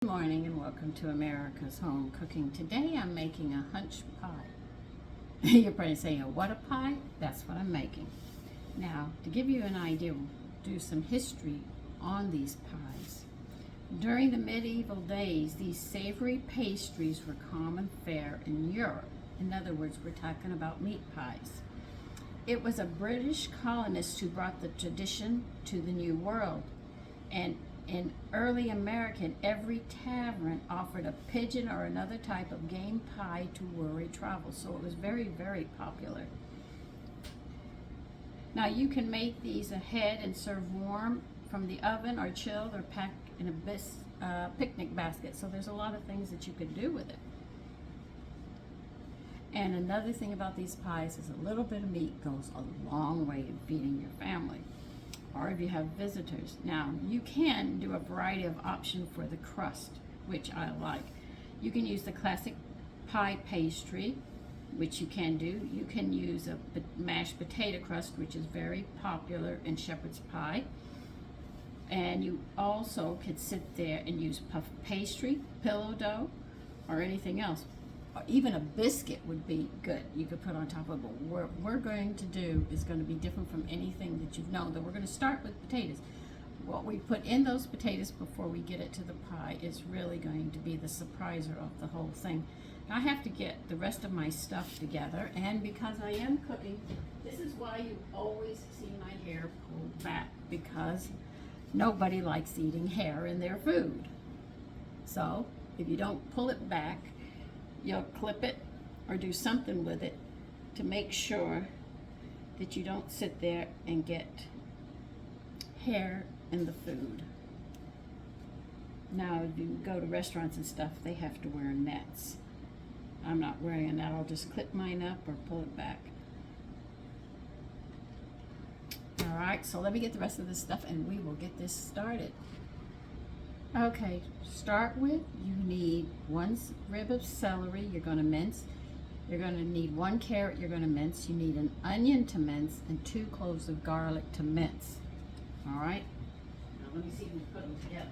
Good morning and welcome to America's Home Cooking. Today I'm making a hunch pie. You're probably saying, what a pie? That's what I'm making. Now, to give you an idea, we'll do some history on these pies. During the medieval days, these savory pastries were common fare in Europe. In other words, we're talking about meat pies. It was a British colonist who brought the tradition to the New World. And in early American, every tavern offered a pigeon or another type of game pie to worry travel. So it was very, very popular. Now you can make these ahead and serve warm from the oven or chilled or packed in a picnic basket. So there's a lot of things that you could do with it. And another thing about these pies is a little bit of meat goes a long way in feeding your family, or if you have visitors. Now, you can do a variety of options for the crust, which I like. You can use the classic pie pastry, which you can do. You can use a mashed potato crust, which is very popular in shepherd's pie. And you also could sit there and use puff pastry, pillow dough, or anything else. Or even a biscuit would be good. You could put on top of it. But what we're going to do is going to be different from anything that you've known. That we're going to start with potatoes. What we put in those potatoes before we get it to the pie is really going to be the surpriser of the whole thing. I have to get the rest of my stuff together, and because I am cooking, this is why you always see my hair pulled back, because nobody likes eating hair in their food. So if you don't pull it back, you'll clip it or do something with it to make sure that you don't sit there and get hair in the food. Now, if you go to restaurants and stuff, they have to wear nets. I'm not wearing a net. I'll just clip mine up or pull it back. All right, so let me get the rest of this stuff and we will get this started. Okay, start with, you need one rib of celery you're going to mince. You're going to need 1 carrot you're going to mince. You need an onion to mince and 2 cloves of garlic to mince. All right? Now let me see if we put them together.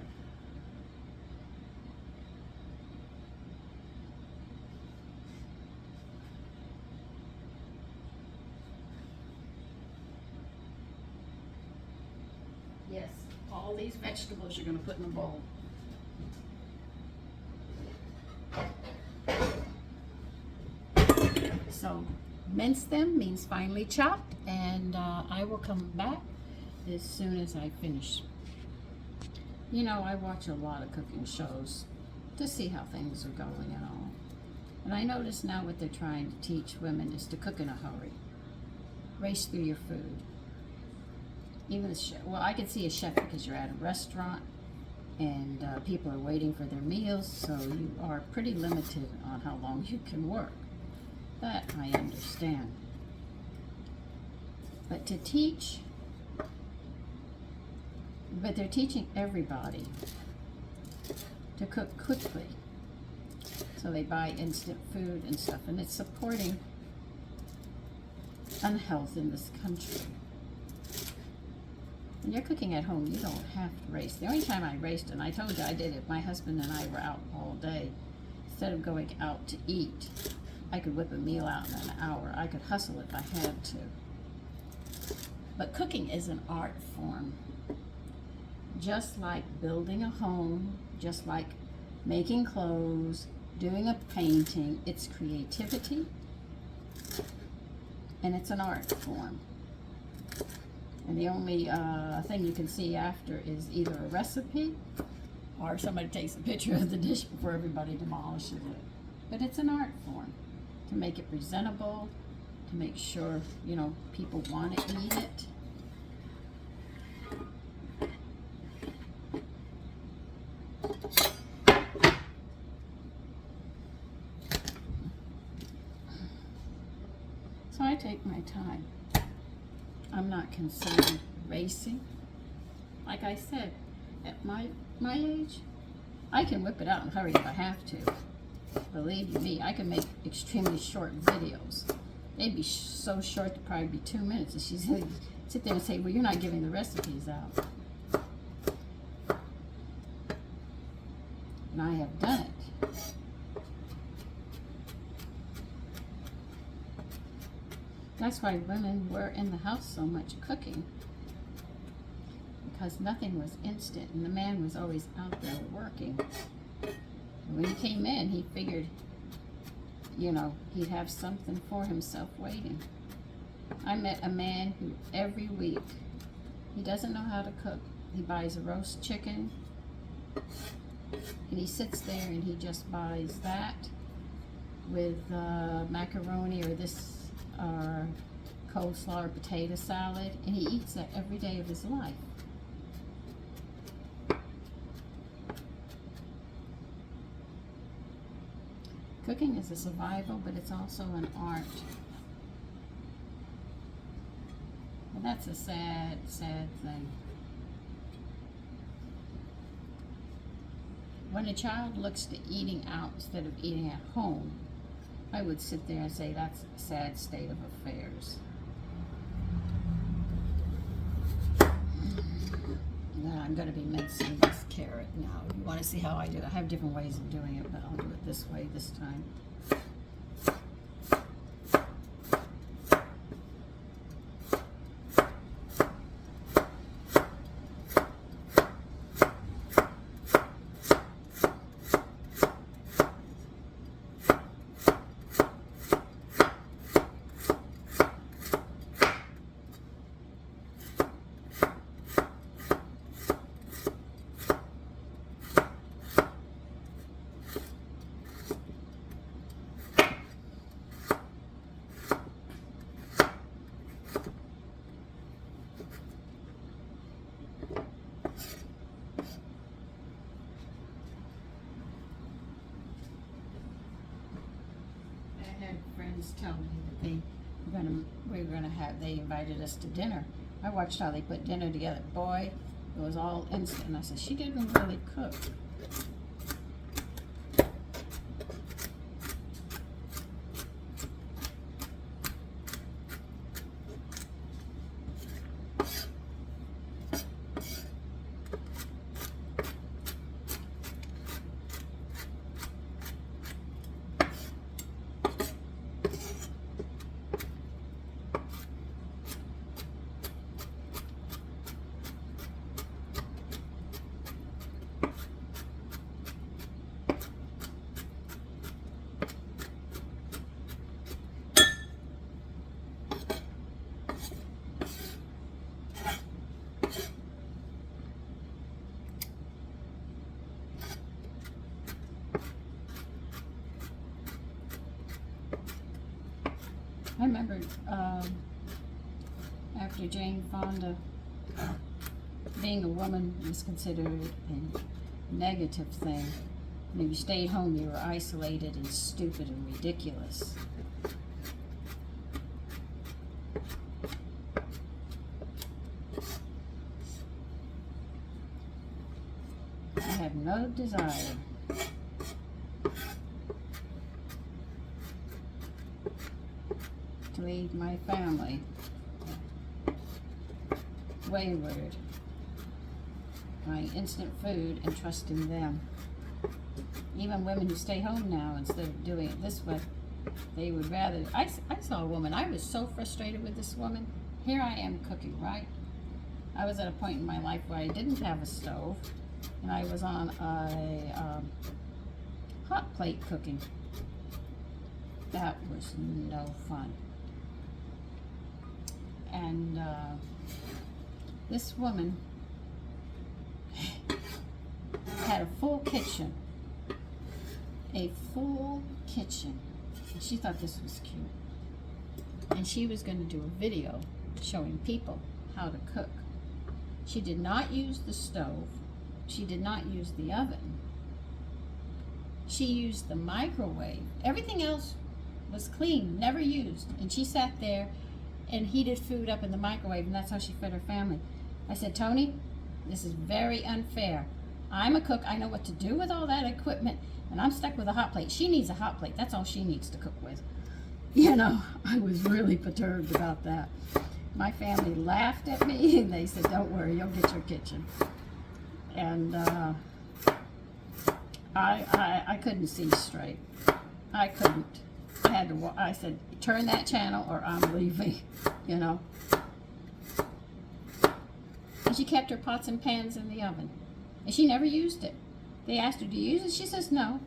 Yes, all these vegetables you're going to put in a bowl. So mince them means finely chopped, and I will come back as soon as I finish. You know, I watch a lot of cooking shows to see how things are going and all. And I notice now what they're trying to teach women is to cook in a hurry. Race through your food. Even a chef, well, I could see a chef because you're at a restaurant and people are waiting for their meals, so you are pretty limited on how long you can work. That I understand. But they're teaching everybody to cook quickly. So they buy instant food and stuff, and it's supporting unhealth in this country. When you're cooking at home, you don't have to race. The only time I raced, and I told you I did it, my husband and I were out all day. Instead of going out to eat, I could whip a meal out in an hour. I could hustle if I had to. But cooking is an art form. Just like building a home, just like making clothes, doing a painting, it's creativity, and it's an art form. And the only thing you can see after is either a recipe or somebody takes a picture of the dish before everybody demolishes it. But it's an art form to make it presentable, to make sure, you know, people want to eat it. So I take my time. I'm not concerned racing. Like I said, at my age, I can whip it out and hurry if I have to. Believe you me, I can make extremely short videos. They'd be so short, they'd probably be 2 minutes. And she'd sit there and say, well, you're not giving the recipes out. and I have done it. That's why women were in the house so much cooking, because nothing was instant, and the man was always out there working. When he came in, he figured, you know, he'd have something for himself waiting. I met a man who every week, he doesn't know how to cook. He buys a roast chicken, and he sits there and he just buys that with macaroni or this coleslaw or potato salad, and he eats that every day of his life. Cooking is a survival, but it's also an art. And that's a sad, sad thing. When a child looks to eating out instead of eating at home, I would sit there and say that's a sad state of affairs. Now I'm going to be mincing this carrot now. You want to see how I do it? I have different ways of doing it, but I'll do it this way this time. Tell me that they invited us to dinner. I watched how they put dinner together. Boy, it was all instant. I said, she didn't really cook. I remember after Jane Fonda, being a woman was considered a negative thing. And if you stayed home, you were isolated and stupid and ridiculous. I have no desire to leave my family wayward, buying instant food and trusting them. Even women who stay home now, instead of doing it this way, they would rather. I saw a woman, I was so frustrated with this woman. Here I am cooking, right? I was at a point in my life where I didn't have a stove, and I was on a hot plate cooking. That was no fun. And this woman had a full kitchen. A full kitchen. And she thought this was cute. And she was going to do a video showing people how to cook. She did not use the stove. She did not use the oven. She used the microwave. Everything else was clean, never used. And she sat there and heated food up in the microwave, and that's how she fed her family. I said, Tony, this is very unfair. I'm a cook. I know what to do with all that equipment, and I'm stuck with a hot plate. She needs a hot plate. That's all she needs to cook with. You know, I was really perturbed about that. My family laughed at me, and they said, don't worry, you'll get your kitchen. And I couldn't see straight. I couldn't. I had to. I said, turn that channel or I'm leaving. You know. And she kept her pots and pans in the oven, and she never used it. They asked her, "Do you use it?" She says, "No."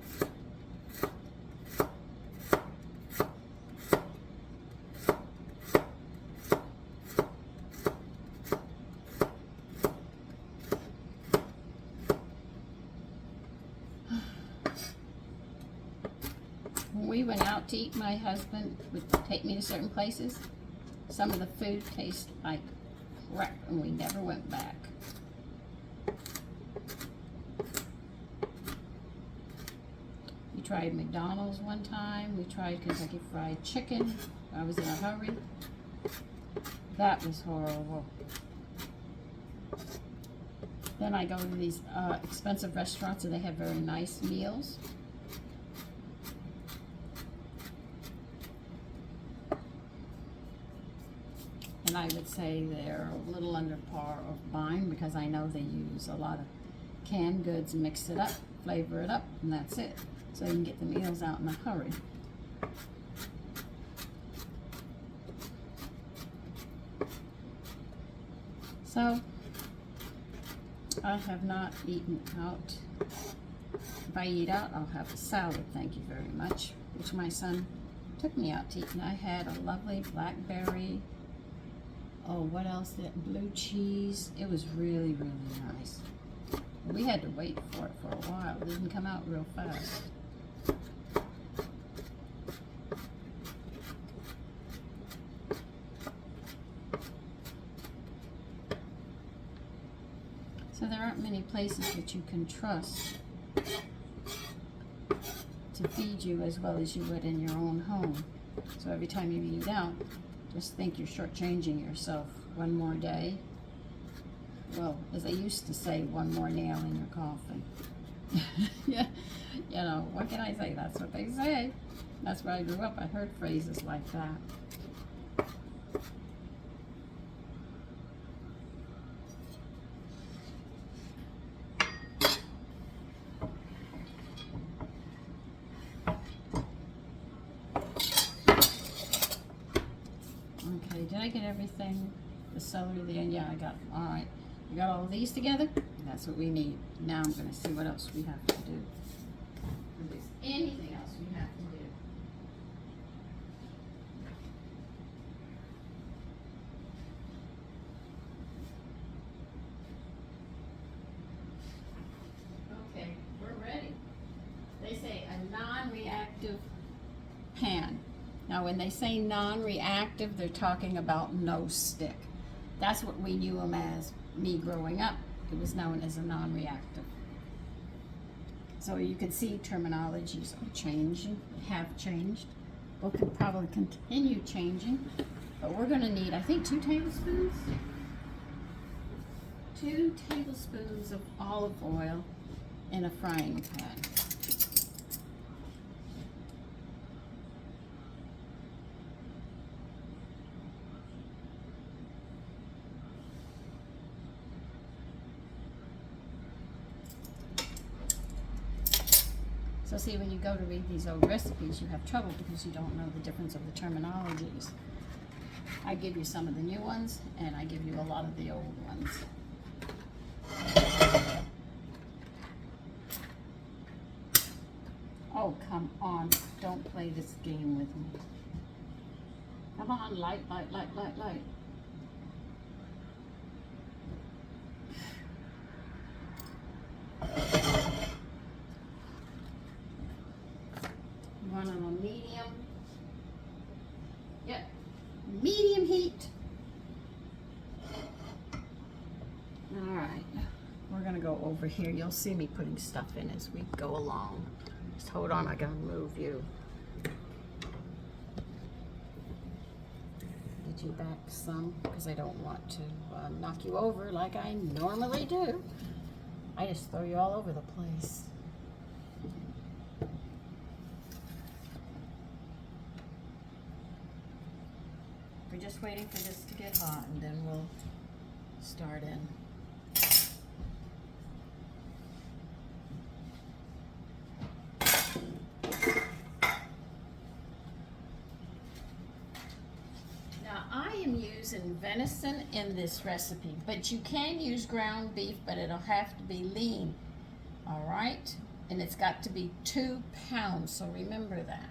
When we went out to eat, my husband would take me to certain places. Some of the food tastes like crap, and we never went back. We tried McDonald's one time. We tried Kentucky Fried Chicken. I was in a hurry. That was horrible. Then I go to these expensive restaurants, and they have very nice meals. And I would say they're a little under par of mine because I know they use a lot of canned goods, mix it up, flavor it up, and that's it. So you can get the meals out in a hurry. So I have not eaten out. If I eat out, I'll have a salad, thank you very much, which my son took me out to eat. And I had a lovely blackberry, what else? Blue cheese. It was really, really nice. We had to wait for it for a while. It didn't come out real fast. So there aren't many places that you can trust to feed you as well as you would in your own home. So every time you eat out, just think you're shortchanging yourself one more day. Well, as they used to say, one more nail in your coffin. Yeah, you know, what can I say? That's what they say. That's where I grew up. I heard phrases like that. Okay, did I get everything? The celery, the onion, yeah, I got them. All right. We got all of these together. That's what we need. Now I'm going to see what else we have to do. If there's anything else we have to do. Okay, we're ready. They say a non-reactive pan. Now when they say non-reactive, they're talking about no stick. That's what we knew them as. Me growing up, it was known as a non-reactive. So you can see terminologies are changing, have changed. Will could probably continue changing. But we're going to need, I think, 2 tablespoons. 2 tablespoons of olive oil in a frying pan. So see, when you go to read these old recipes, you have trouble because you don't know the difference of the terminologies. I give you some of the new ones, and I give you a lot of the old ones. Oh, come on. Don't play this game with me. Come on, light. Run on a medium. Yep, medium heat. All right, we're gonna go over here. You'll see me putting stuff in as we go along. Just hold on, I gotta move you. Get you back some, because I don't want to knock you over like I normally do. I just throw you all over the place. We're just waiting for this to get hot, and then we'll start in. using venison in this recipe, but you can use ground beef, but it'll have to be lean. All right, and it's got to be 2 pounds, so remember that.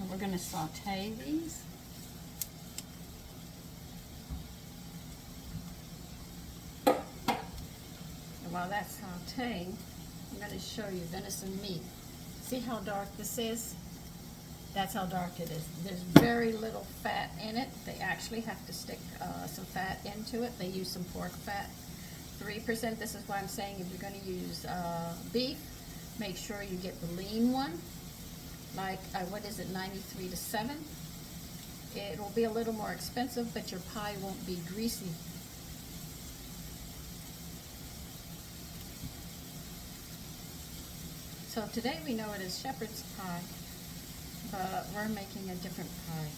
We're going to saute these. And while that's sauteing, I'm going to show you venison meat. See how dark this is? That's how dark it is. There's very little fat in it. They actually have to stick some fat into it. They use some pork fat. 3%. This is why I'm saying if you're going to use beef, make sure you get the lean one. Like, what is it, 93 to 7? It will be a little more expensive, but your pie won't be greasy. So today we know it is shepherd's pie, but we're making a different pie.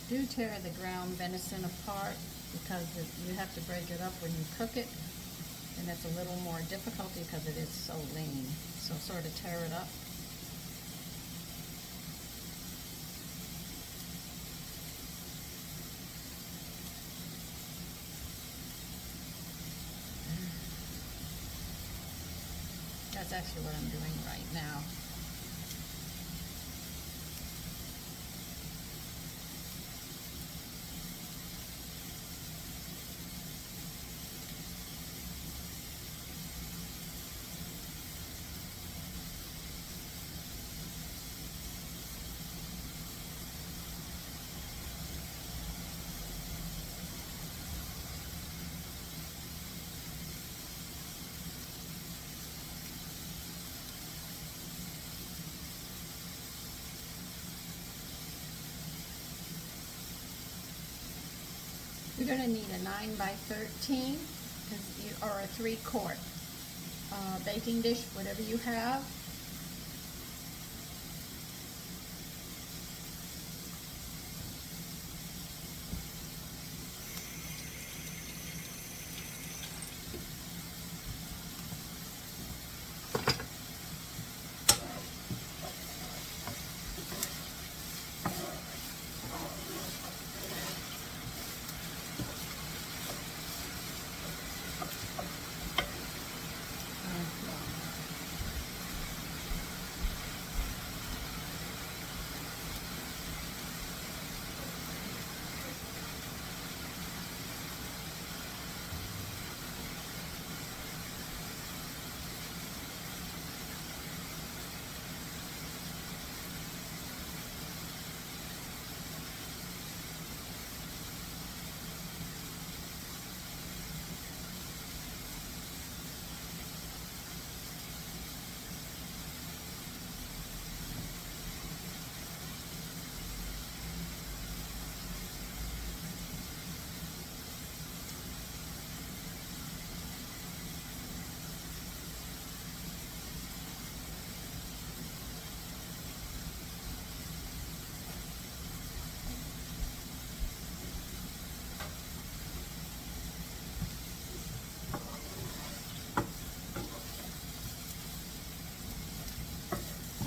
Do tear the ground venison apart because you have to break it up when you cook it. And it's a little more difficult because it is so lean. So sort of tear it up. That's actually what I'm doing right now. You're going to need a 9 by 13 or a 3-quart baking dish, whatever you have.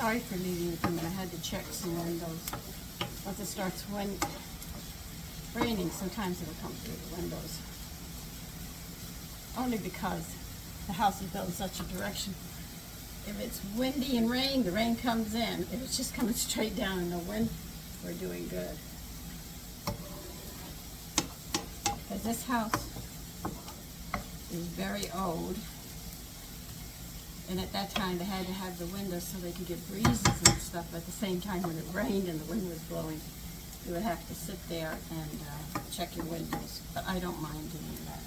sorry for leaving it in, but I had to check some windows. Once it starts raining, sometimes it'll come through the windows. Only because the house is built in such a direction. If it's windy and rain, the rain comes in. If it's just coming straight down and no wind, we're doing good. Because this house is very old. And at that time, they had to have the windows so they could get breezes and stuff. At the same time, when it rained and the wind was blowing, you would have to sit there and check your windows. But I don't mind doing that.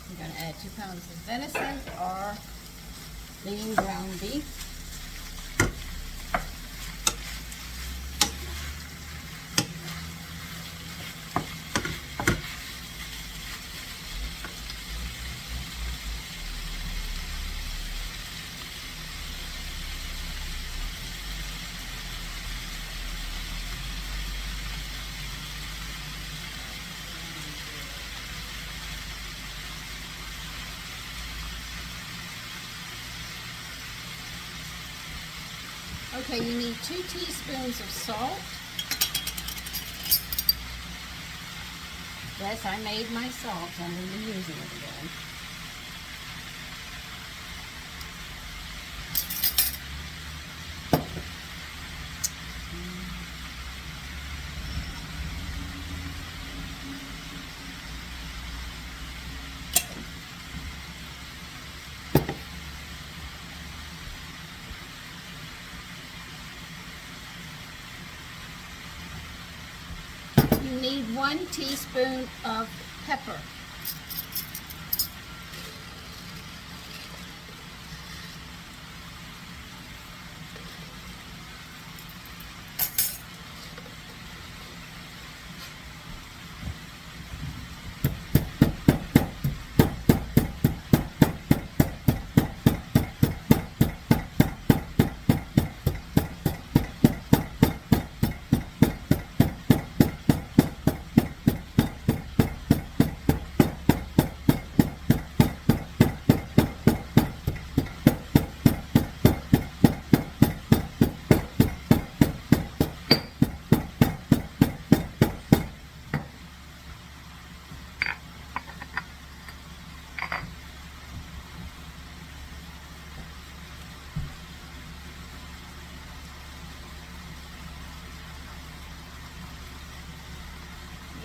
We're going to add 2 pounds of venison or lean ground beef. Okay, you need 2 teaspoons of salt. Yes, I made my salt. I'm going to be using it again. You need 1 teaspoon of pepper.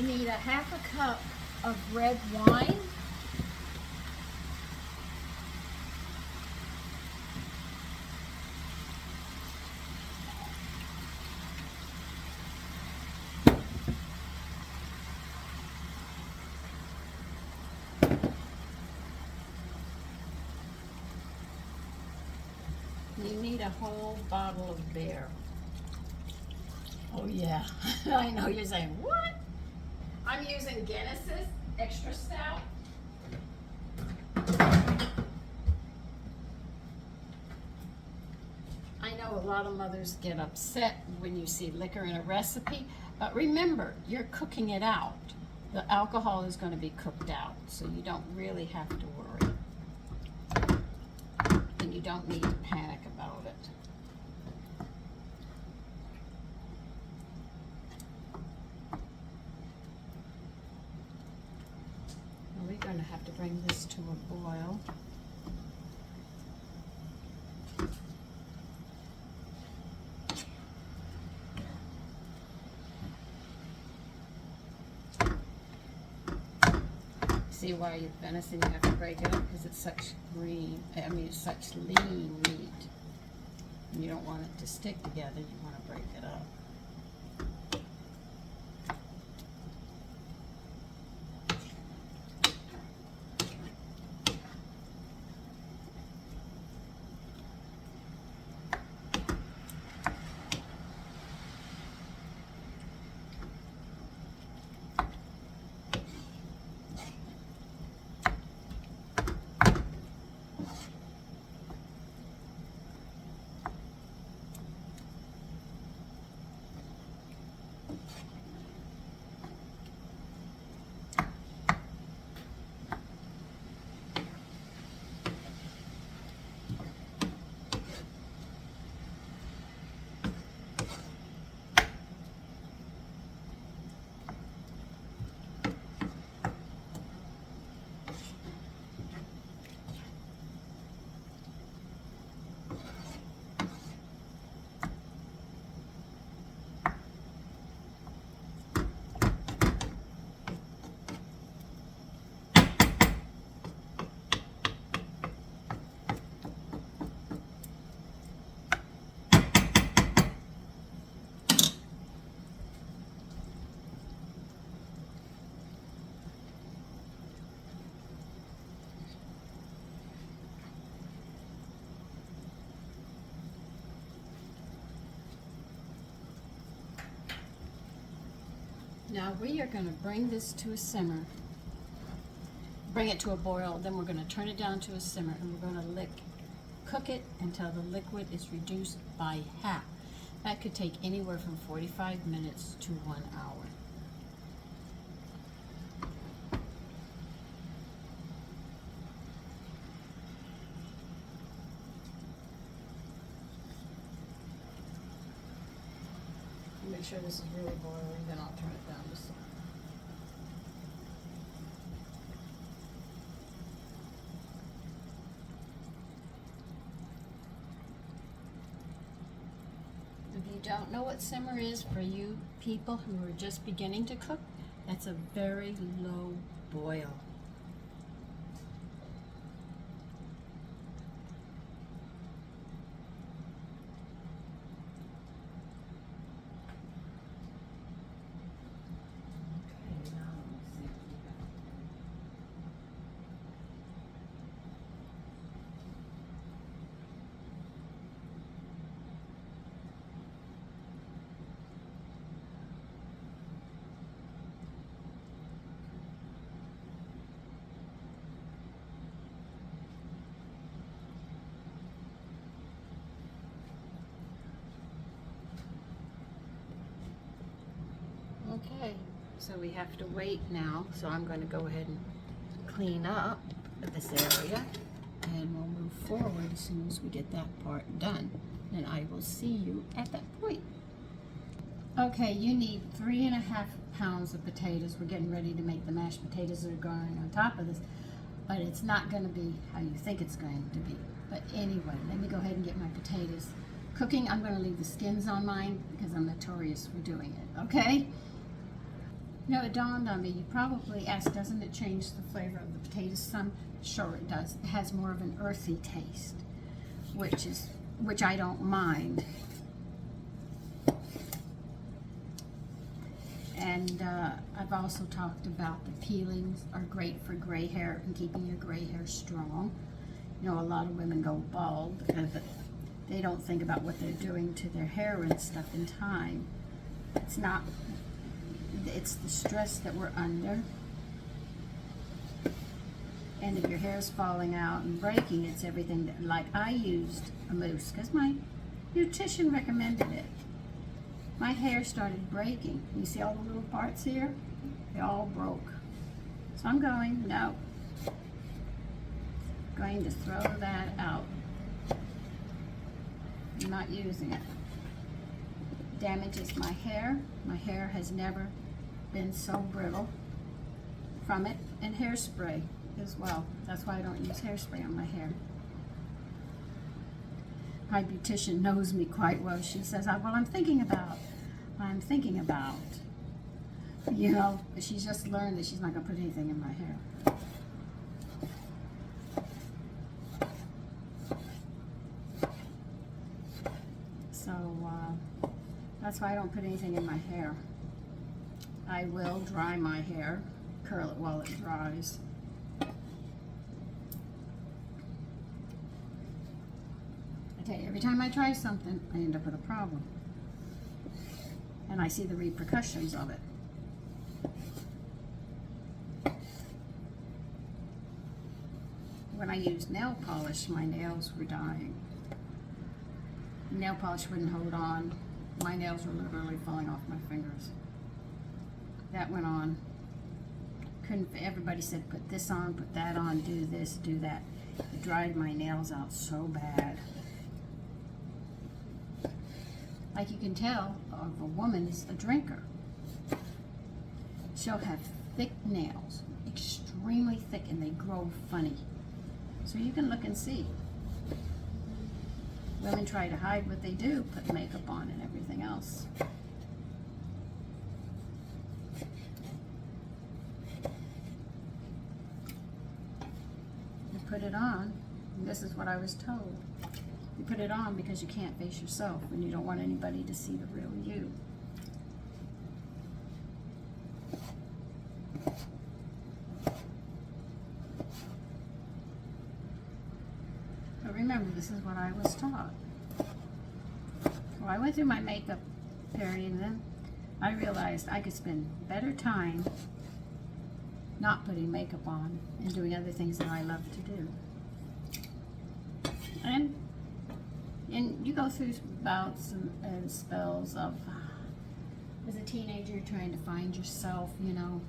You need a 1/2 cup of red wine. You need a whole bottle of beer. Oh yeah, I know you're saying, what? I'm using Guinness's extra stout. I know a lot of mothers get upset when you see liquor in a recipe, but remember, you're cooking it out. The alcohol is going to be cooked out, so you don't really have to worry. And you don't need to panic about it. bring this to a boil. See why your venison you have to break it up, because it's such it's such lean meat. And you don't want it to stick together, you want to break it up. Now we are going to bring this to a simmer, bring it to a boil, then we're going to turn it down to a simmer, and we're going to cook it until the liquid is reduced by half. That could take anywhere from 45 minutes to 1 hour. Make sure this is really boiling, then I'll turn it down to simmer. If you don't know what simmer is, for you people who are just beginning to cook, that's a very low boil. Okay, so we have to wait now, so I'm going to go ahead and clean up this area, and we'll move forward as soon as we get that part done, and I will see you at that point. Okay, you need 3.5 pounds of potatoes. We're getting ready to make the mashed potatoes that are going on top of this, but it's not going to be how you think it's going to be. But anyway, let me go ahead and get my potatoes cooking. I'm going to leave the skins on mine because I'm notorious for doing it, okay? You know, it dawned on me, you probably asked, doesn't it change the flavor of the potatoes some? Sure it does. It has more of an earthy taste, which I don't mind. And I've also talked about the peelings are great for gray hair and keeping your gray hair strong. You know, a lot of women go bald because they don't think about what they're doing to their hair and stuff in time. It's the stress that we're under. And if your hair is falling out and breaking, it's everything that, like I used a mousse because my beautician recommended it. My hair started breaking. You see all the little parts here? They all broke. So I'm going to throw that out. I'm not using it. Damages my hair. My hair has never been so brittle from it, and hairspray. as well. That's why I don't use hairspray on my hair. My beautician knows me quite well. She says, well, I'm thinking about, you know, but she's just learned that she's not going to put anything in my hair. So, that's why I don't put anything in my hair. I will dry my hair, curl it while it dries. I tell you, every time I try something, I end up with a problem. And I see the repercussions of it. When I used nail polish, my nails were dying. Nail polish wouldn't hold on. My nails were literally falling off my fingers. That went on. Everybody said, put this on, put that on, do this, do that. It dried my nails out so bad. Like you can tell, if a woman is a drinker, she'll have thick nails, extremely thick, and they grow funny. So you can look and see. Women try to hide what they do, put makeup on and everything else. You put it on, and this is what I was told. You put it on because you can't face yourself and you don't want anybody to see the real you. But remember, this is what I was taught. Well, I went through my makeup period, and then I realized I could spend better time not putting makeup on and doing other things that I love to do. And you go through bouts and spells of, as a teenager, you're trying to find yourself, you know.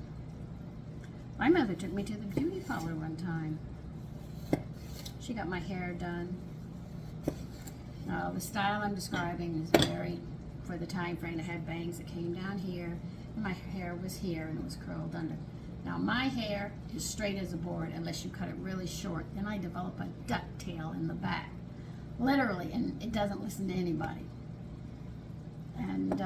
My mother took me to the beauty parlor one time. She got my hair done. The style I'm describing is very, for the time frame, I had bangs that came down here, and my hair was here, and it was curled under. Now my hair is straight as a board unless you cut it really short. Then I develop a ducktail in the back. Literally, and it doesn't listen to anybody. And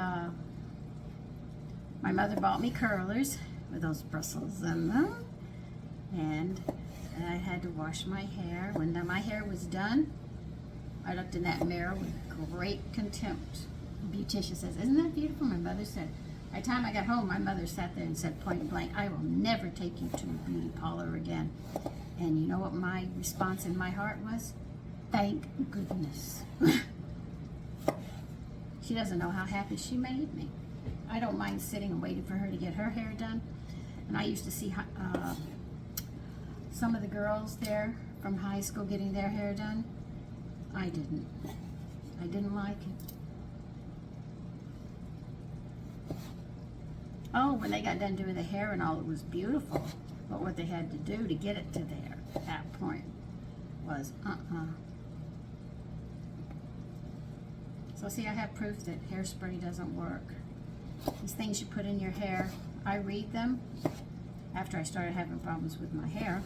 my mother bought me curlers with those bristles in them, and I had to wash my hair. When my hair was done, I looked in that mirror with great contempt. The beautician says, "Isn't that beautiful?" My mother said. By the time I got home, my mother sat there and said point blank, "I will never take you to a beauty parlor again." And you know what my response in my heart was? Thank goodness. She doesn't know how happy she made me. I don't mind sitting and waiting for her to get her hair done. And I used to see some of the girls there from high school getting their hair done. I didn't. I didn't like it. Oh, when they got done doing the hair and all, it was beautiful. But what they had to do to get it to there, that point, was So see, I have proof that hairspray doesn't work. These things you put in your hair, I read them after I started having problems with my hair.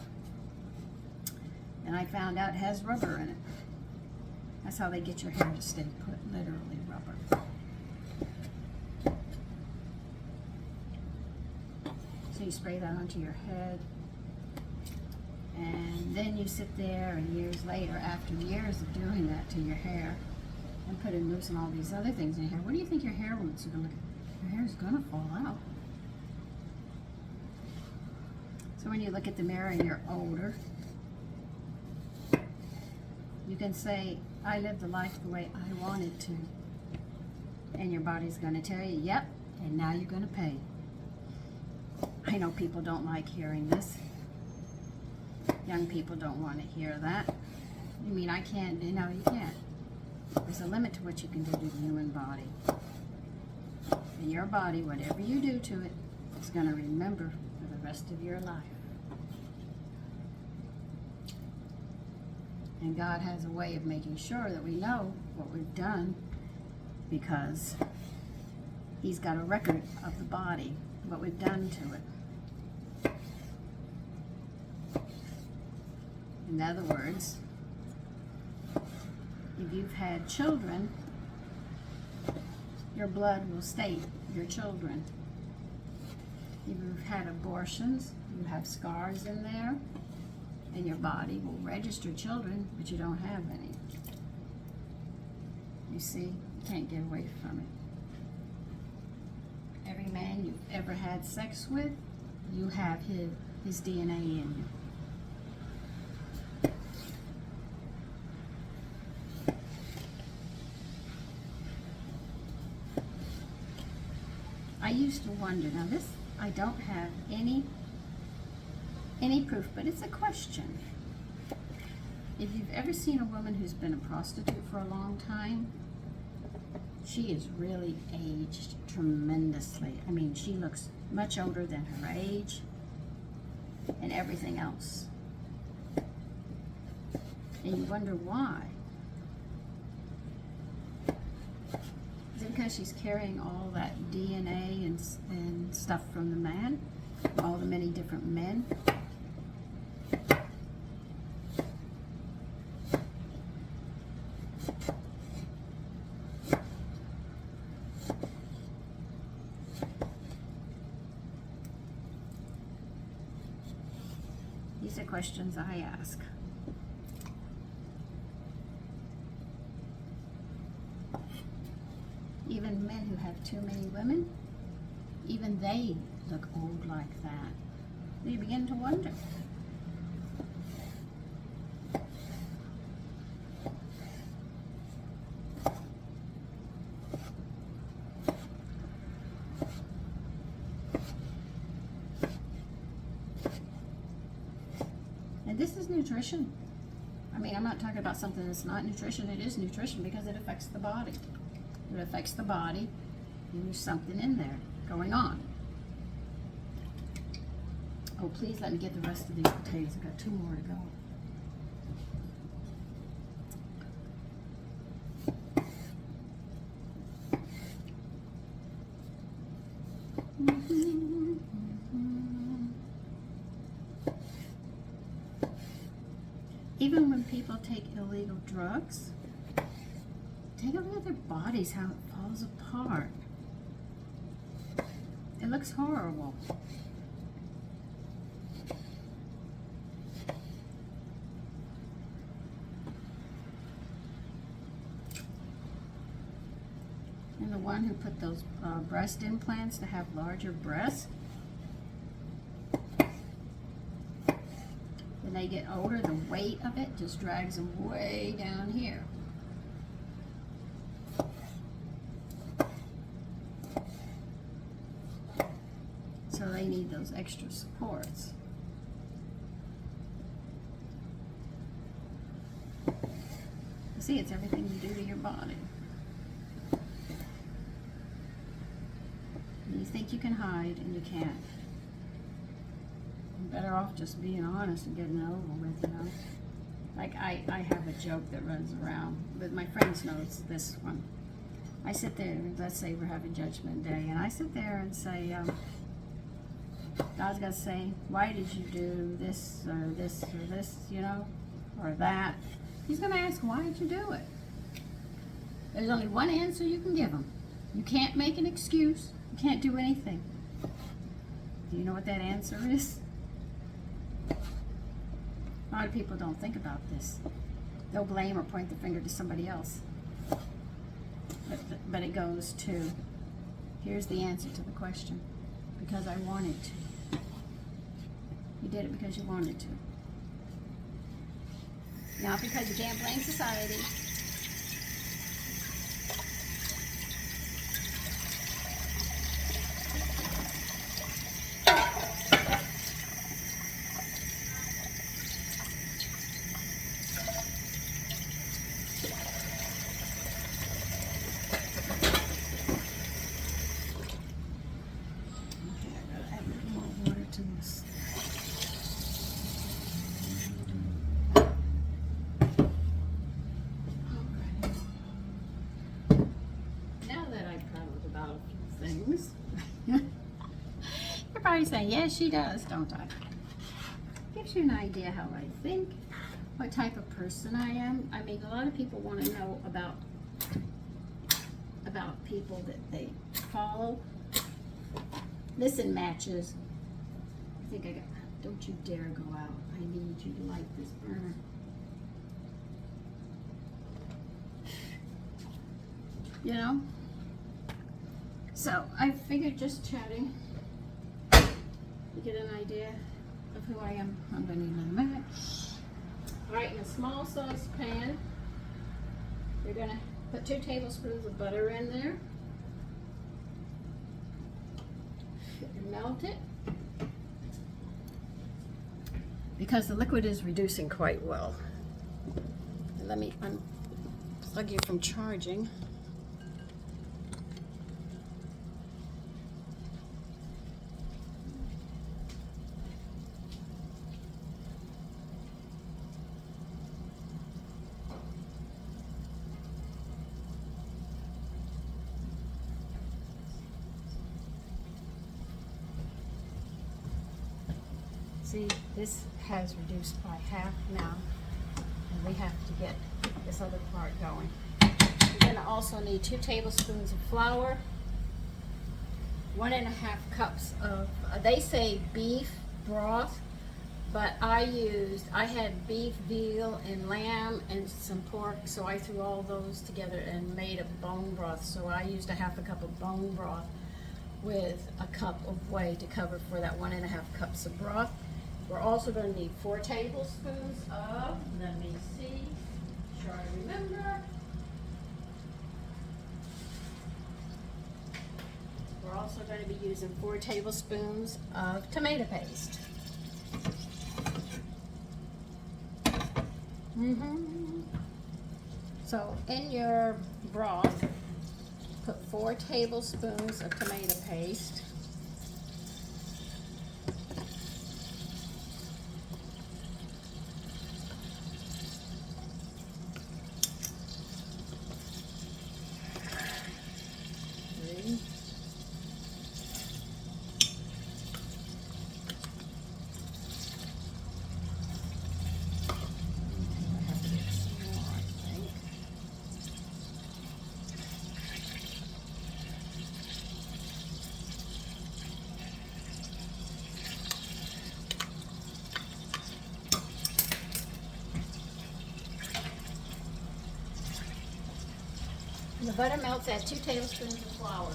And I found out it has rubber in it. That's how they get your hair to stay put, literally rubber. So you spray that onto your head, and then you sit there, and years later, after years of doing that to your hair, and putting loose and all these other things in your hair, what do you think your hair roots are going to look at? Your hair is going to fall out. So when you look at the mirror and you're older, you can say, I lived the life the way I wanted to. And your body's going to tell you, yep, and now you're going to pay. I know people don't like hearing this. Young people don't want to hear that. You mean I can't? No, you can't. There's a limit to what you can do to the human body. And your body, whatever you do to it, is going to remember for the rest of your life. And God has a way of making sure that we know what we've done, because He's got a record of the body, what we've done to it. In other words, if you've had children, your blood will state your children. If you've had abortions, you have scars in there, and your body will register children, but you don't have any. You see, you can't get away from it. Every man you've ever had sex with, you have his DNA in you. I used to wonder, now this, I don't have any proof, but it's a question. If you've ever seen a woman who's been a prostitute for a long time, she is really aged tremendously. I mean, she looks much older than her age and everything else. And you wonder why. Is it because she's carrying all that DNA and stuff from the man? All the many different men? These are questions I ask. Even men who have too many women, even they look old like that. You begin to wonder. And this is nutrition. I mean, I'm not talking about something that's not nutrition. It is nutrition because it affects the body. It affects the body, and there's something in there going on. Oh, please let me get the rest of these potatoes. I've got 2 more to go. Even when people take illegal drugs, take a look at their bodies, how it falls apart. It looks horrible. And the one who put those breast implants to have larger breasts, when they get older, the weight of it just drags them way down here. So they need those extra supports. You see, it's everything you do to your body. And you think you can hide, and you can't. You're better off just being honest and getting it over with, you know. Like I have a joke that runs around, but my friends know it's this one. I sit there, let's say we're having Judgment Day, and I sit there and say, God's got to say, why did you do this or this or this, you know, or that? He's going to ask, why did you do it? There's only one answer you can give him. You can't make an excuse. You can't do anything. Do you know what that answer is? A lot of people don't think about this. They'll blame or point the finger to somebody else. But it goes to, here's the answer to the question. Because I wanted to. You did it because you wanted to. Not because you can't blame society. Things. You're probably saying, yes, she does, don't I? Gives you an idea how I think, what type of person I am. I mean, a lot of people want to know about people that they follow. Listen, matches. I think I got. Don't you dare go out. I need you to light this burner. You know? So, I figured just chatting to get an idea of who I am. I'm going to need another match. Alright, in a small saucepan, you're going to put 2 tablespoons of butter in there. Melt it. Because the liquid is reducing quite well. Let me unplug you from charging. See, this has reduced by half now, and we have to get this other part going. You're going to also need 2 tablespoons of flour, 1.5 cups of, they say beef broth, but I had beef, veal, and lamb, and some pork, so I threw all those together and made a bone broth. So I used 1/2 cup of bone broth with a cup of whey to cover for that 1.5 cups of broth. We're also going to need 4 tablespoons of, let me see, sure I remember. We're also going to be using 4 tablespoons of tomato paste. So in your broth, put 4 tablespoons of tomato paste. When the butter melts, add 2 tablespoons of flour.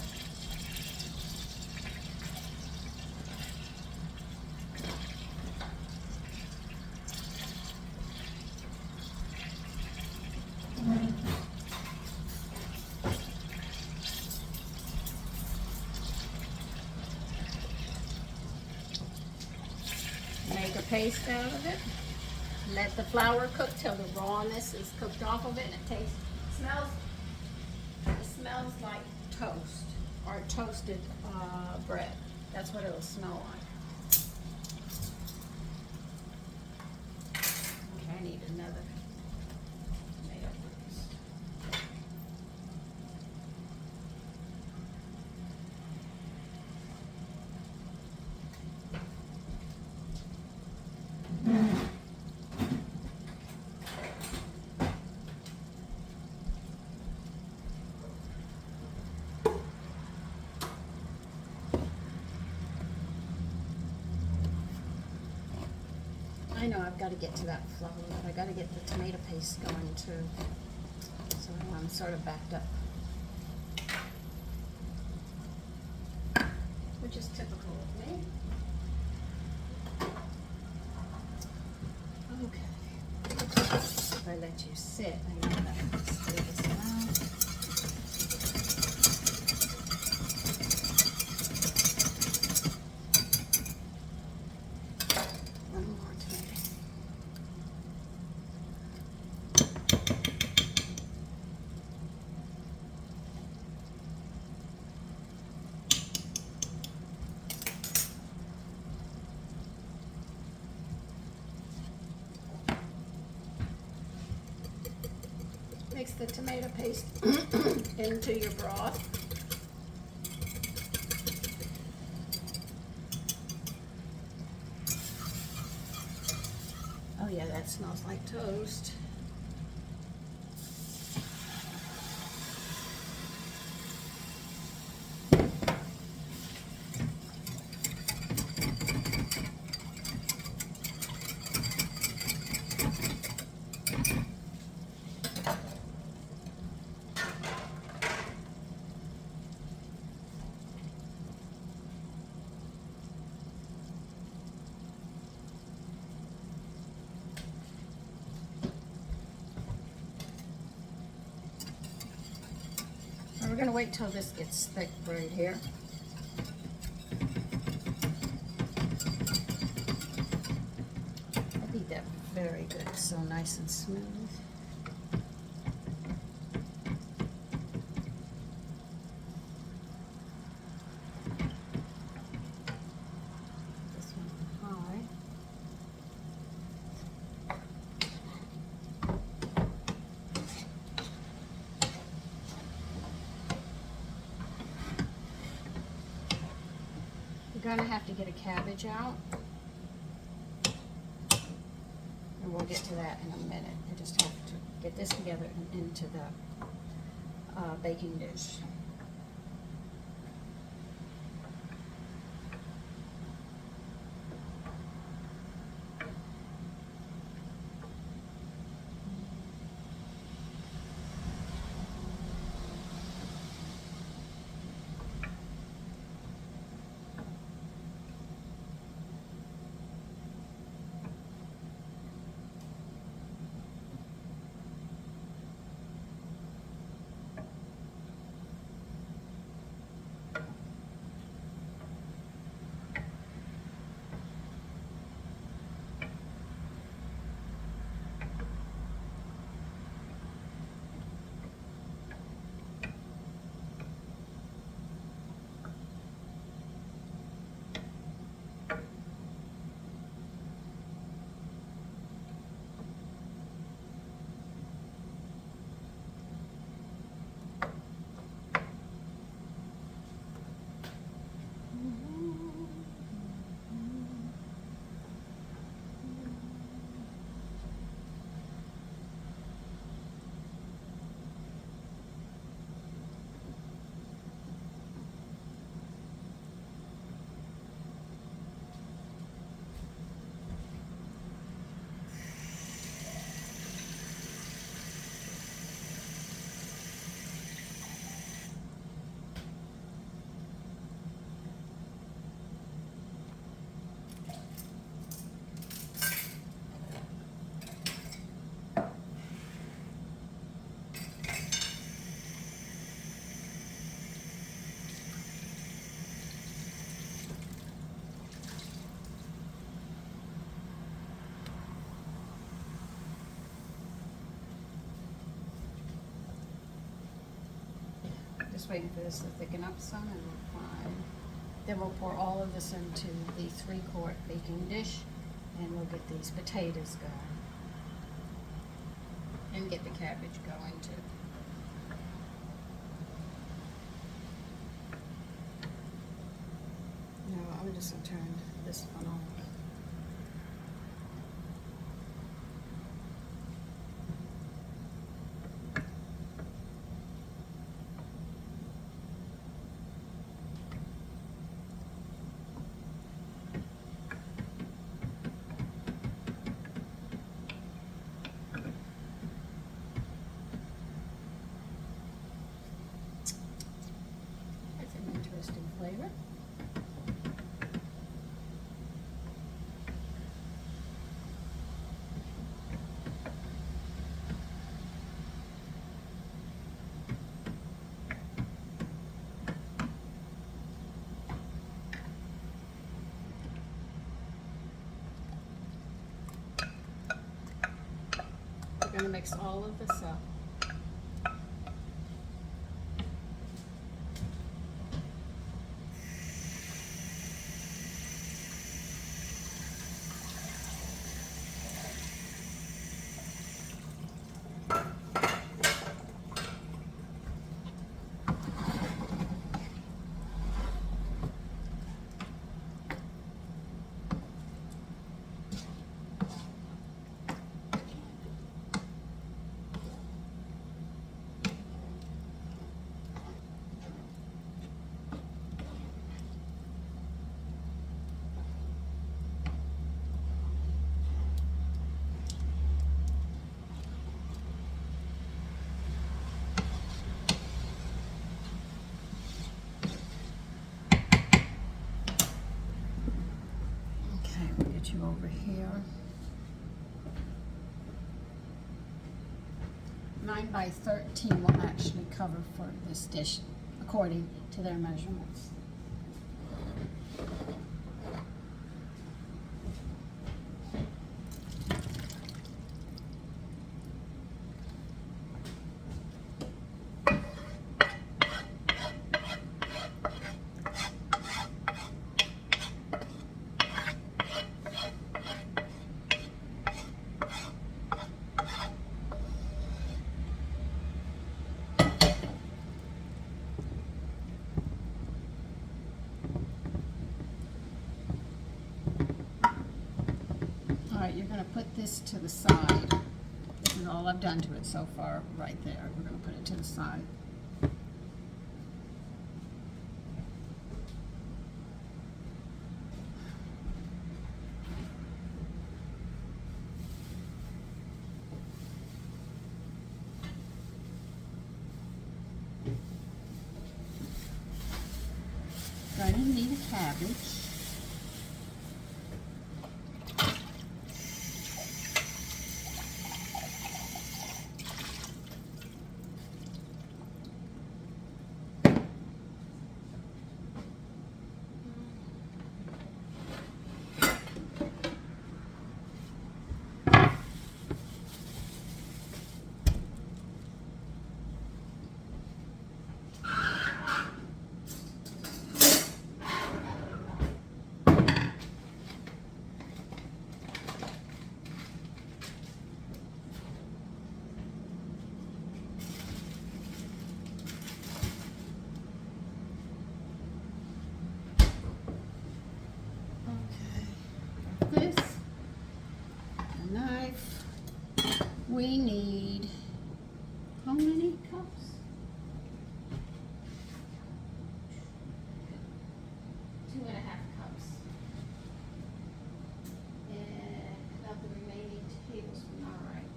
Make a paste out of it. Let the flour cook till the rawness is cooked off of it, and it smells like toast or toasted bread. That's what it'll smell like. Okay, I need another tomato paste. I know I've got to get to that flour, but I got to get the tomato paste going too. So I'm sort of backed up, which is typical of me. Okay. If I let you sit, I know that. Stir this out. Mix the tomato paste into your broth. Oh Yeah, that smells like toast. We're going to wait till this gets thick right here. I beat that very good. It's so nice and smooth. This one high. We're going to have to get a cabbage out, and we'll get to that in a minute. I just have to get this together and into the baking dish. Just waiting for this to thicken up some and we're fine. Then we'll pour all of this into the 3-quart baking dish and we'll get these potatoes going. And get the cabbage going too. Now I'm just going to turn this one on. Interesting flavor. We're going to mix all of this up. 9 by 13 will actually cover for this dish, according to their measurements. Alright, you're going to put this to the side. This is all I've done to it so far, right there. We're going to put it to the side. Going to need a cabbage. This, a knife. We need how many cups? 2.5 cups. And about the remaining tablespoon. All right.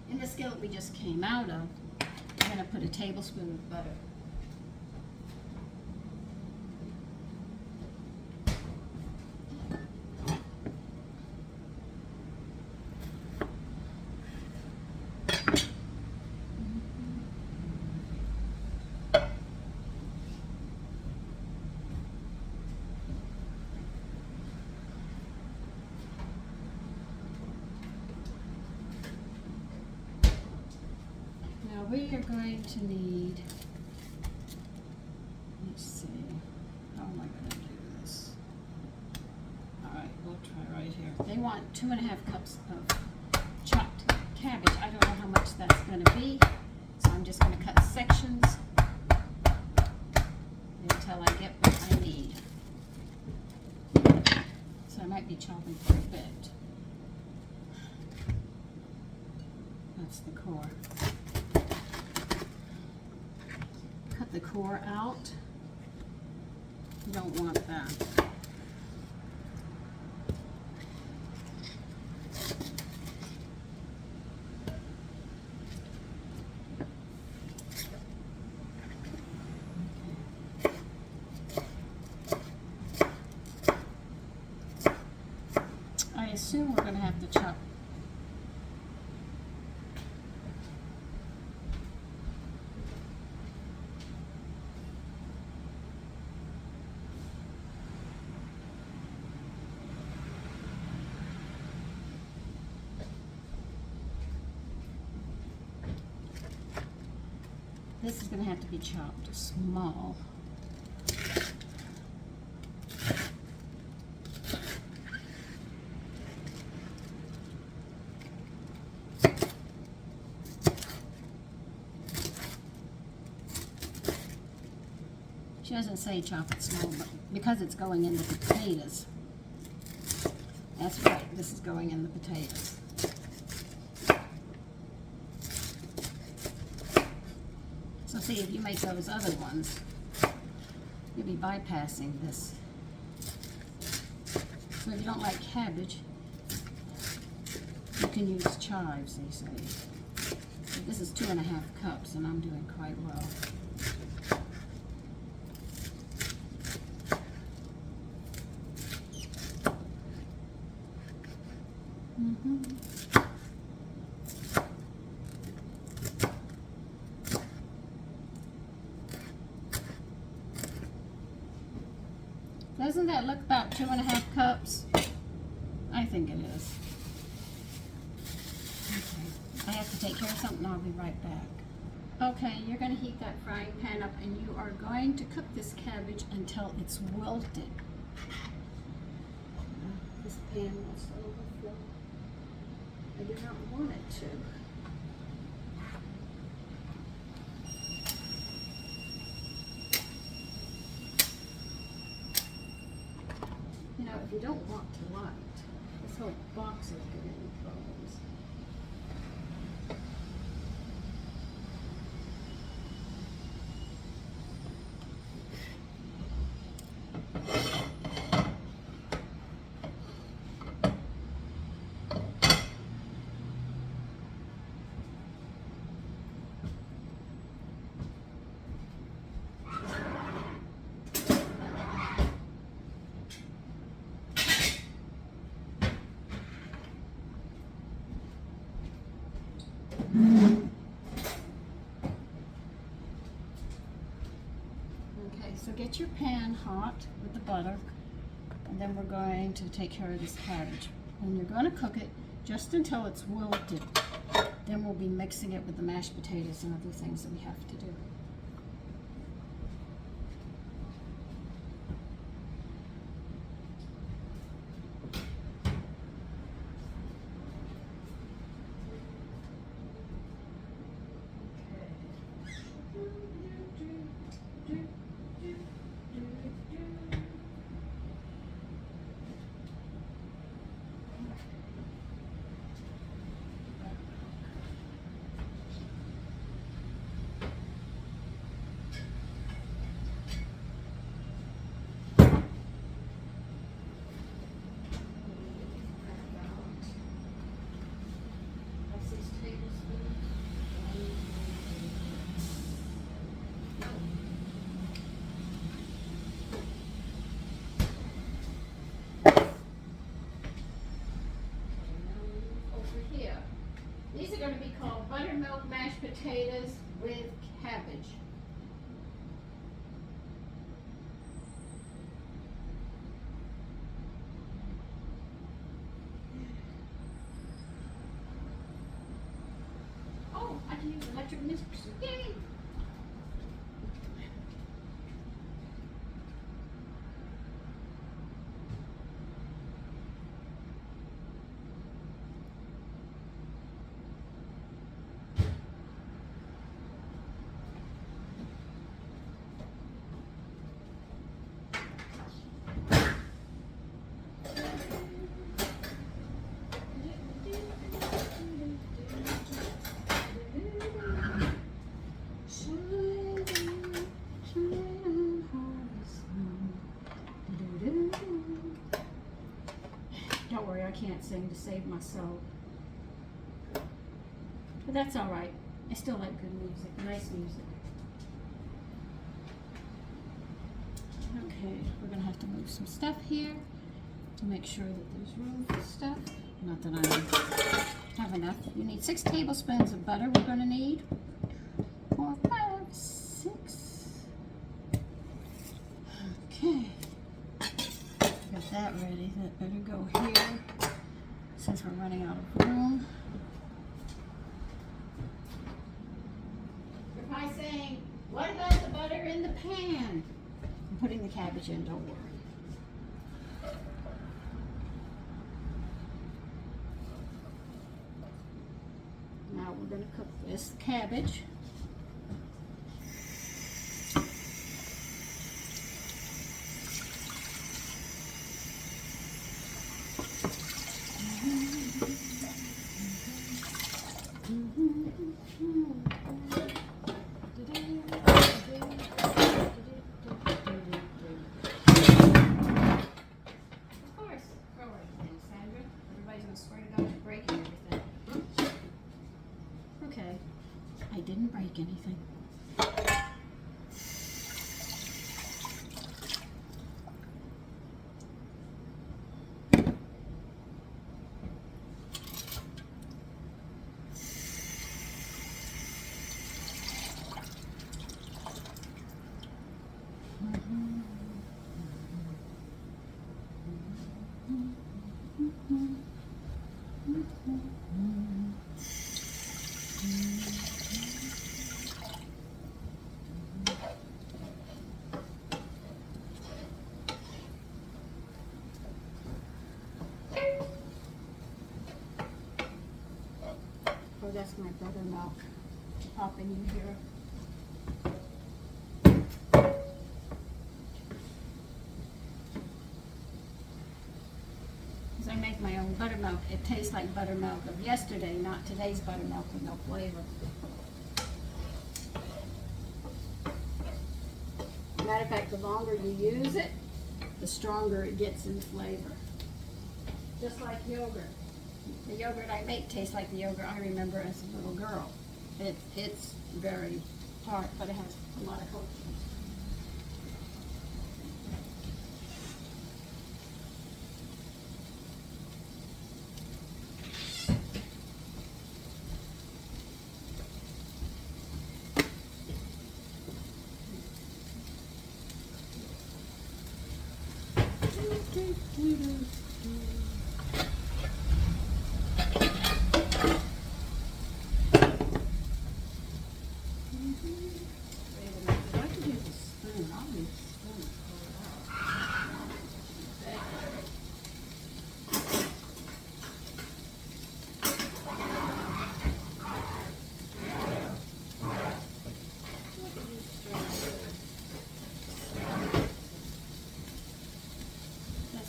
In the skillet we just came out of, I'm going to put a tablespoon of butter. We are going to need, let's see, how am I going to do this? All right, we'll try right here. They want 2.5 cups of chopped cabbage. I don't know how much that's going to be, so I'm just going to cut sections until I get what I need. So I might be chopping for a bit. That's the core. The core out. You don't want that. I assume we're going to have to chop. This is going to have to be chopped small. She doesn't say chop it small, but because it's going in the potatoes. That's right, this is going in the potatoes. So see, if you make those other ones, you'll be bypassing this. So if you don't like cabbage, you can use chives, they say. So this is 2.5 cups, and I'm doing quite well. Doesn't that look about 2.5 cups? I think it is. Okay. I have to take care of something. I'll be right back. Okay, you're going to heat that frying pan up and you are going to cook this cabbage until it's wilted. This pan wants to overflow. I do not want it to. You know, if you don't want to light, this whole box is giving me problems. Okay, so get your pan hot with the butter, and then we're going to take care of this cabbage. And you're going to cook it just until it's wilted. Then we'll be mixing it with the mashed potatoes and other things that we have to do. These are going to be called buttermilk mashed potatoes with cabbage. Oh, I can use electric mixer. Yay! Don't worry, I can't sing to save my soul. But that's all right. I still like good music, nice music. Okay, we're gonna have to move some stuff here to make sure that there's room for stuff. Not that I have enough. You need 6 tablespoons of butter we're gonna need. 4, 5, 6. Okay. Got that ready. That better go here since we're running out of room. You're probably saying, what about the butter in the pan? I'm putting the cabbage in, don't worry. Now we're going to cook this cabbage. I didn't break anything. that's my buttermilk popping in here. As I make my own buttermilk, it tastes like buttermilk of yesterday, not today's buttermilk with no flavor. Matter of fact, the longer you use it, the stronger it gets in flavor. Just like yogurt. The yogurt I make tastes like the yogurt I remember as a little girl. It's very tart, but it has a lot of coconut.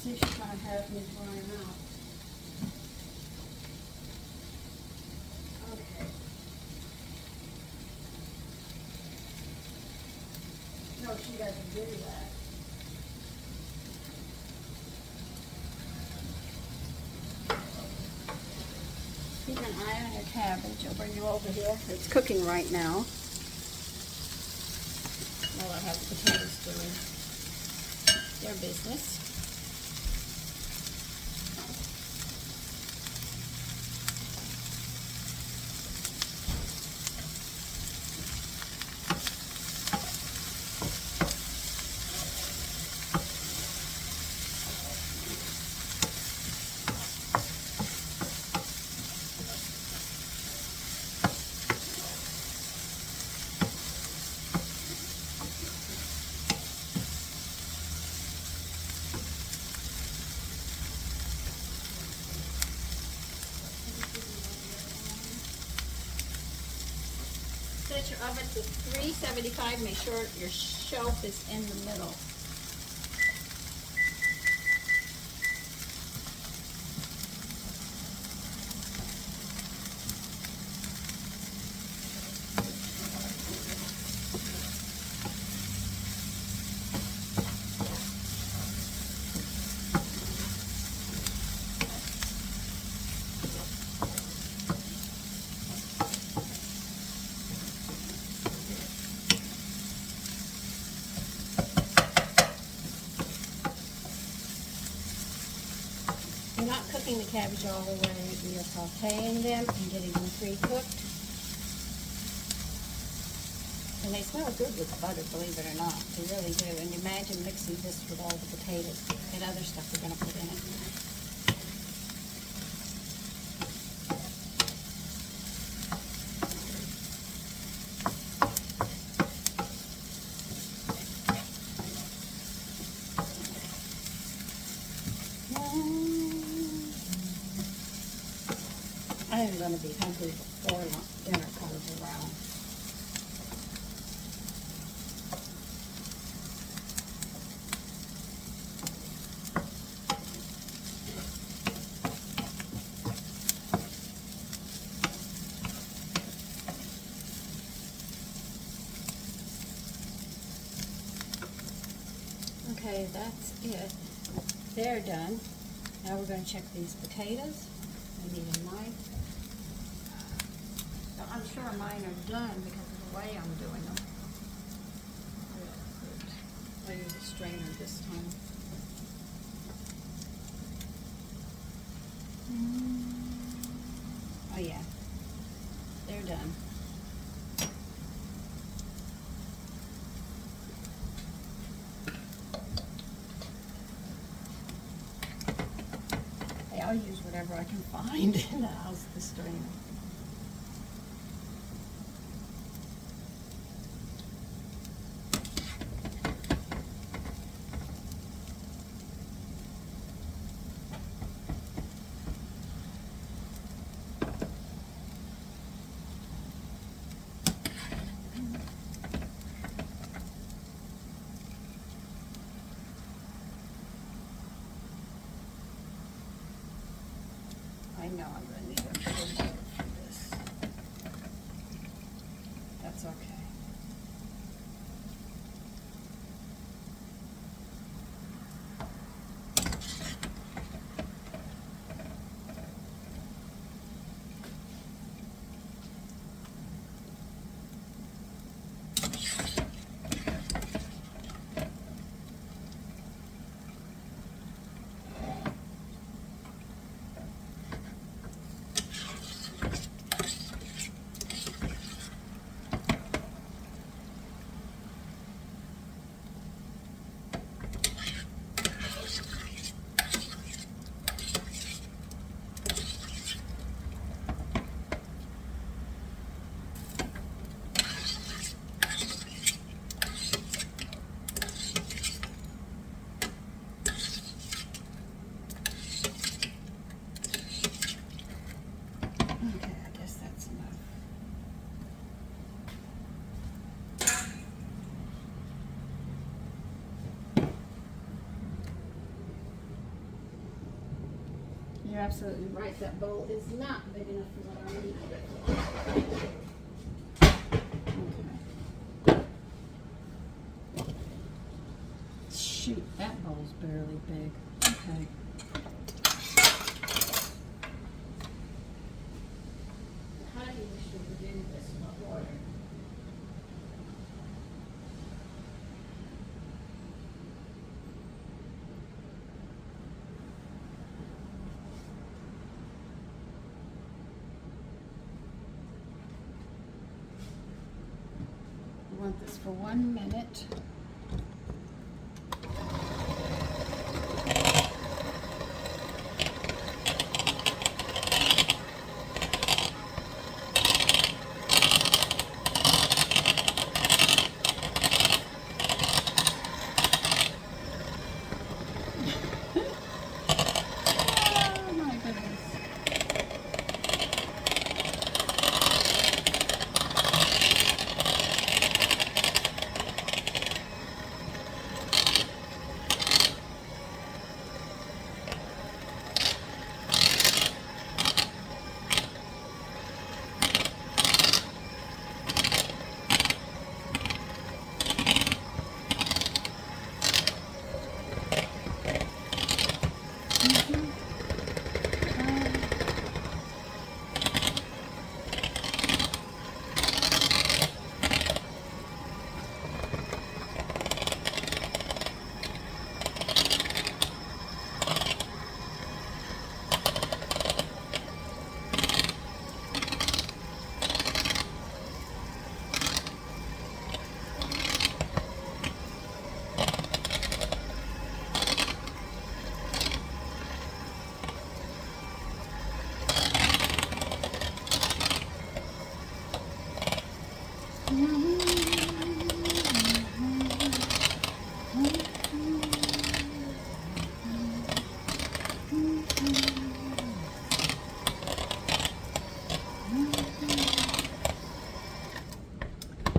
See if she's gonna have me drying out. Okay. No, she doesn't do that. Keep an eye on your cabbage. I'll bring you over here. It's cooking right now. While I have the potatoes doing their business. Set your oven to 375. Make sure your shelf is in the middle. You're not cooking the cabbage all the way. You're sauteing them and getting them pre-cooked. And they smell good with butter, believe it or not. They really do. And imagine mixing this with all the potatoes and other stuff we're going to put in it. I am going to be hungry before dinner comes around. Okay, that's it. They're done. Now we're going to check these potatoes. I need a knife. So I'm sure mine are done because of the way I'm doing them. I'll use a strainer this time. Oh yeah, they're done. Hey, I'll use whatever I can find in the house, the strainer. You're absolutely right. That bowl is not big enough for what I need it for. Okay. Shoot, that bowl's barely big. Okay. How do you wish we could do this with water? I want this for 1 minute. Oh my goodness.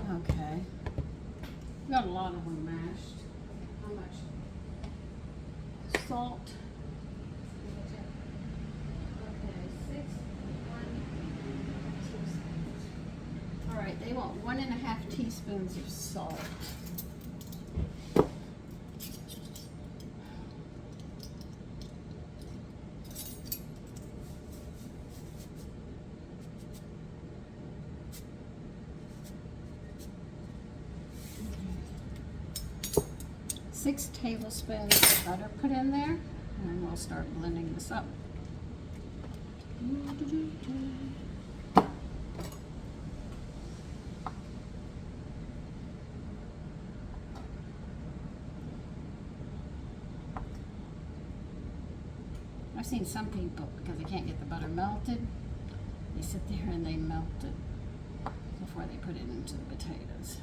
Okay. Got a lot of them mashed. How much salt? Okay, 6, 1 teaspoon. All right, they want 1½ teaspoons of salt. Six tablespoons of butter put in there, and then we'll start blending this up. I've seen some people, because they can't get the butter melted, they sit there and they melt it before they put it into the potatoes.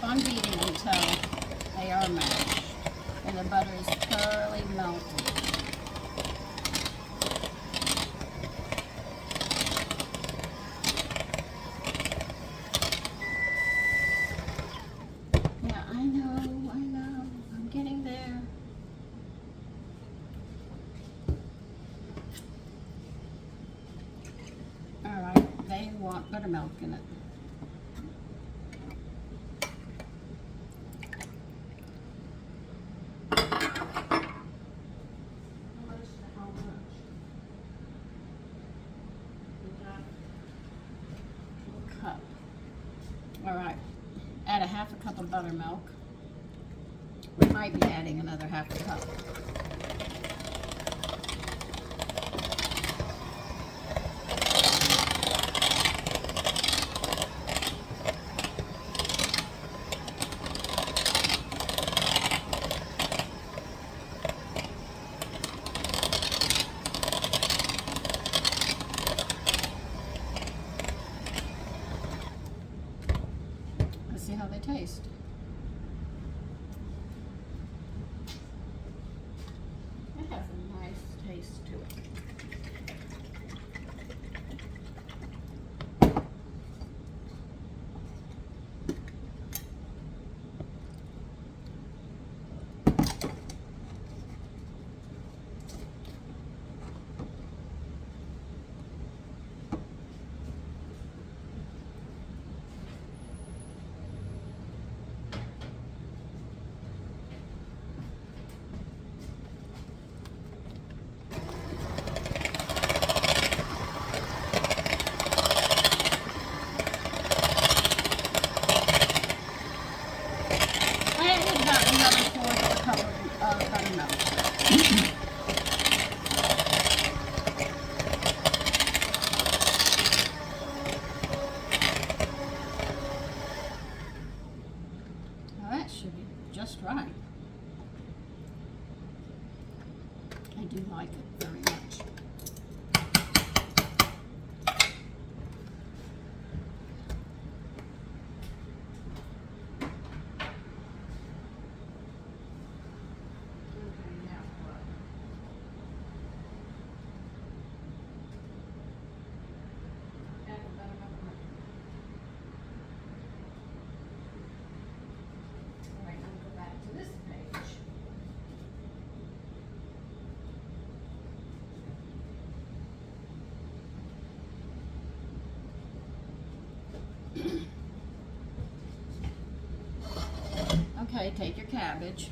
On beating until they are mashed and the butter is thoroughly melted. Yeah, I know, I'm getting there. want buttermilk in it. Cup. All right, add a half a cup of buttermilk. We might be adding another half a cup. Let's see how they taste. It has a nice taste to it. That should be just right. I do like it very much. Okay, take your cabbage.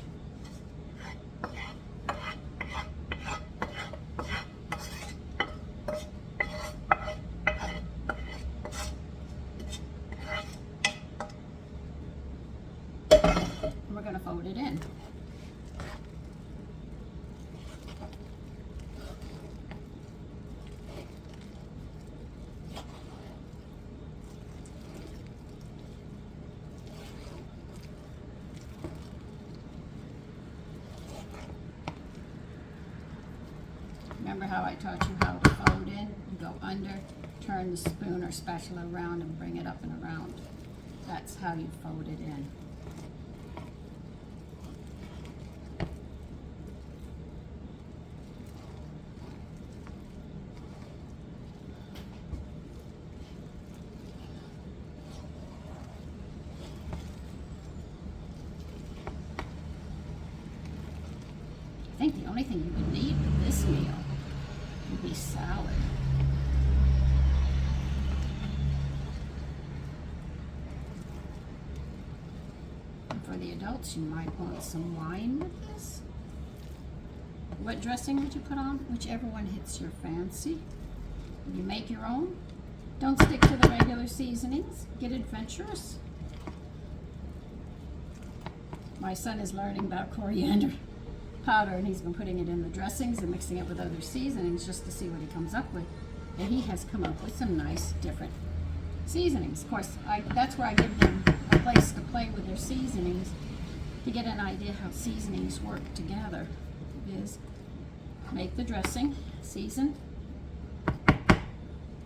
We're going to fold it in. Remember how I taught you how to fold in? You go under, turn the spoon or spatula around and bring it up and around. That's how you fold it in. I think the only thing you would need with this meal would be salad. And for the adults, you might want some wine with this. What dressing would you put on? Whichever one hits your fancy. You make your own. Don't stick to the regular seasonings. Get adventurous. My son is learning about coriander powder, and he's been putting it in the dressings and mixing it with other seasonings just to see what he comes up with. And he has come up with some nice different seasonings. Of course, that's where I give them a place to play with their seasonings to get an idea how seasonings work together. Is make the dressing, season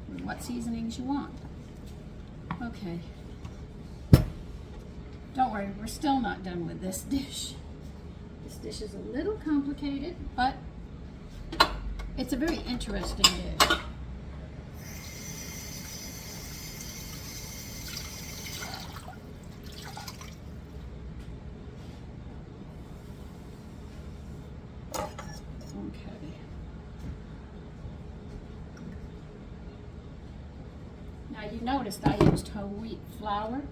with what seasonings you want. Okay. Don't worry, we're still not done with this dish. This dish is a little complicated, but it's a very interesting dish. Okay. Now you noticed I used whole wheat flour.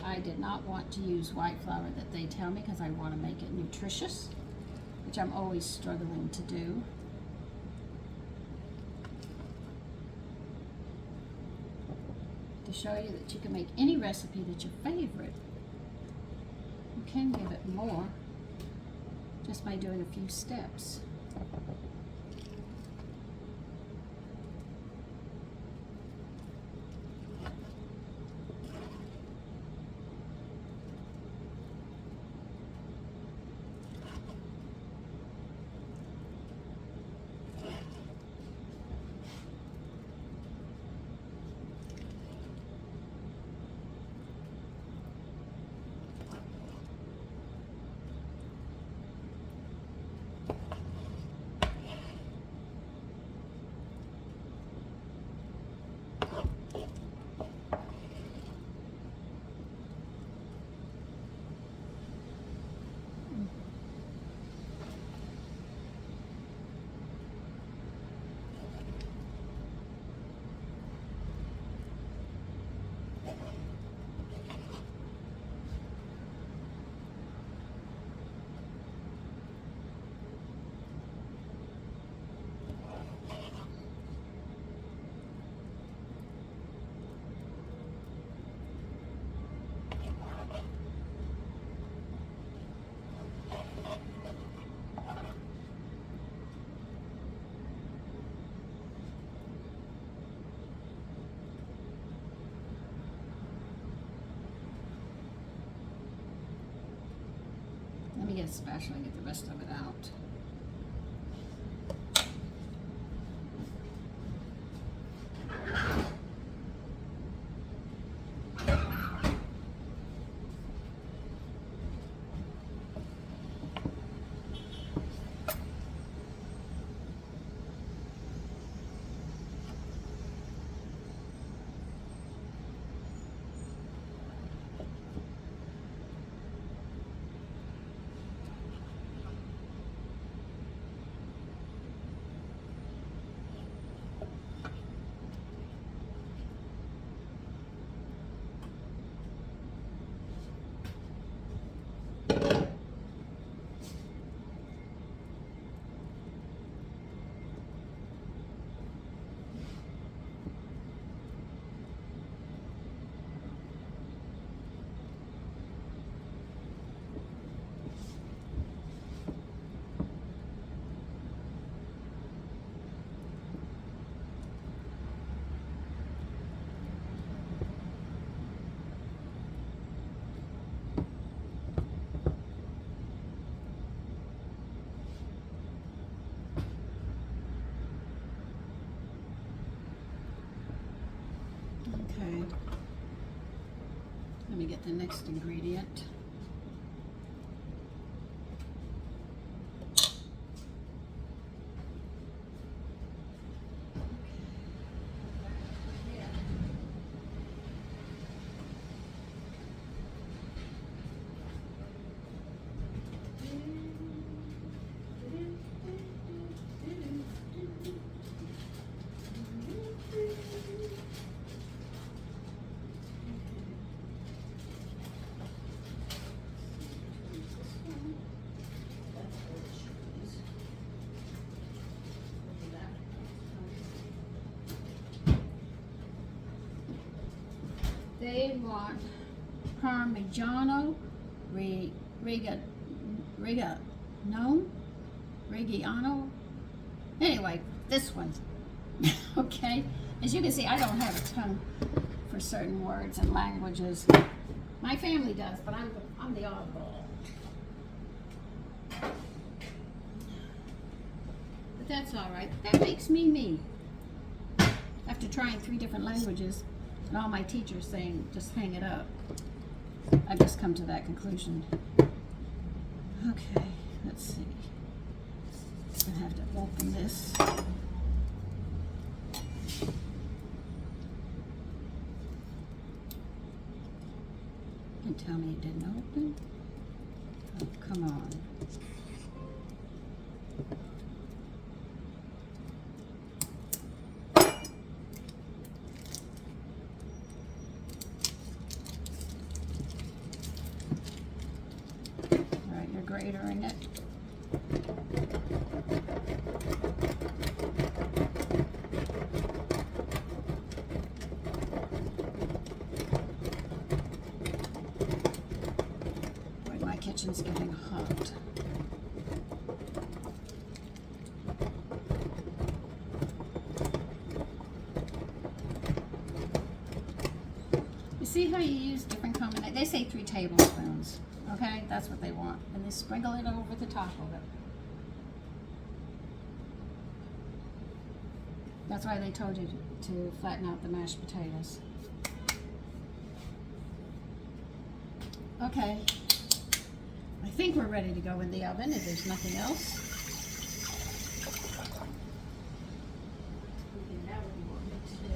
I did not want to use white flour that they tell me because I want to make it nutritious, which I'm always struggling to do. To show you that you can make any recipe that's your favorite. You can give it more just by doing a few steps. Let me get a spatula and get the rest of it out. Okay, let me get the next ingredient. They want Parmigiano Reggiano. Anyway, this one. Okay, as you can see, I don't have a tongue for certain words and languages. My family does, but I'm the oddball. But that's all right. That makes me me. After trying 3 different languages, and all my teachers saying, just hang it up, I've just come to that conclusion. Okay, let's see. I have to open this. And tell me it didn't open? Oh, come on. kitchen's getting hot. You see how you use different combinations? They say 3 tablespoons. Okay, that's what they want. And they sprinkle it over the top of it. That's why they told you to flatten out the mashed potatoes. Okay, I think we're ready to go in the oven if there's nothing else. Okay, now what do you want me to do?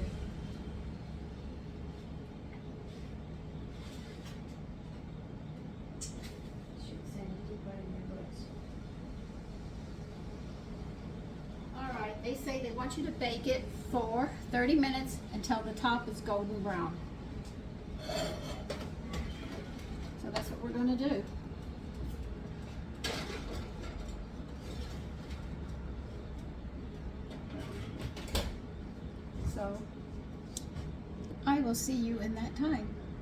Should say you did put in your books. All right, they say they want you to bake it for 30 minutes until the top is golden brown. So that's what we're going to do. So I will see you in that time.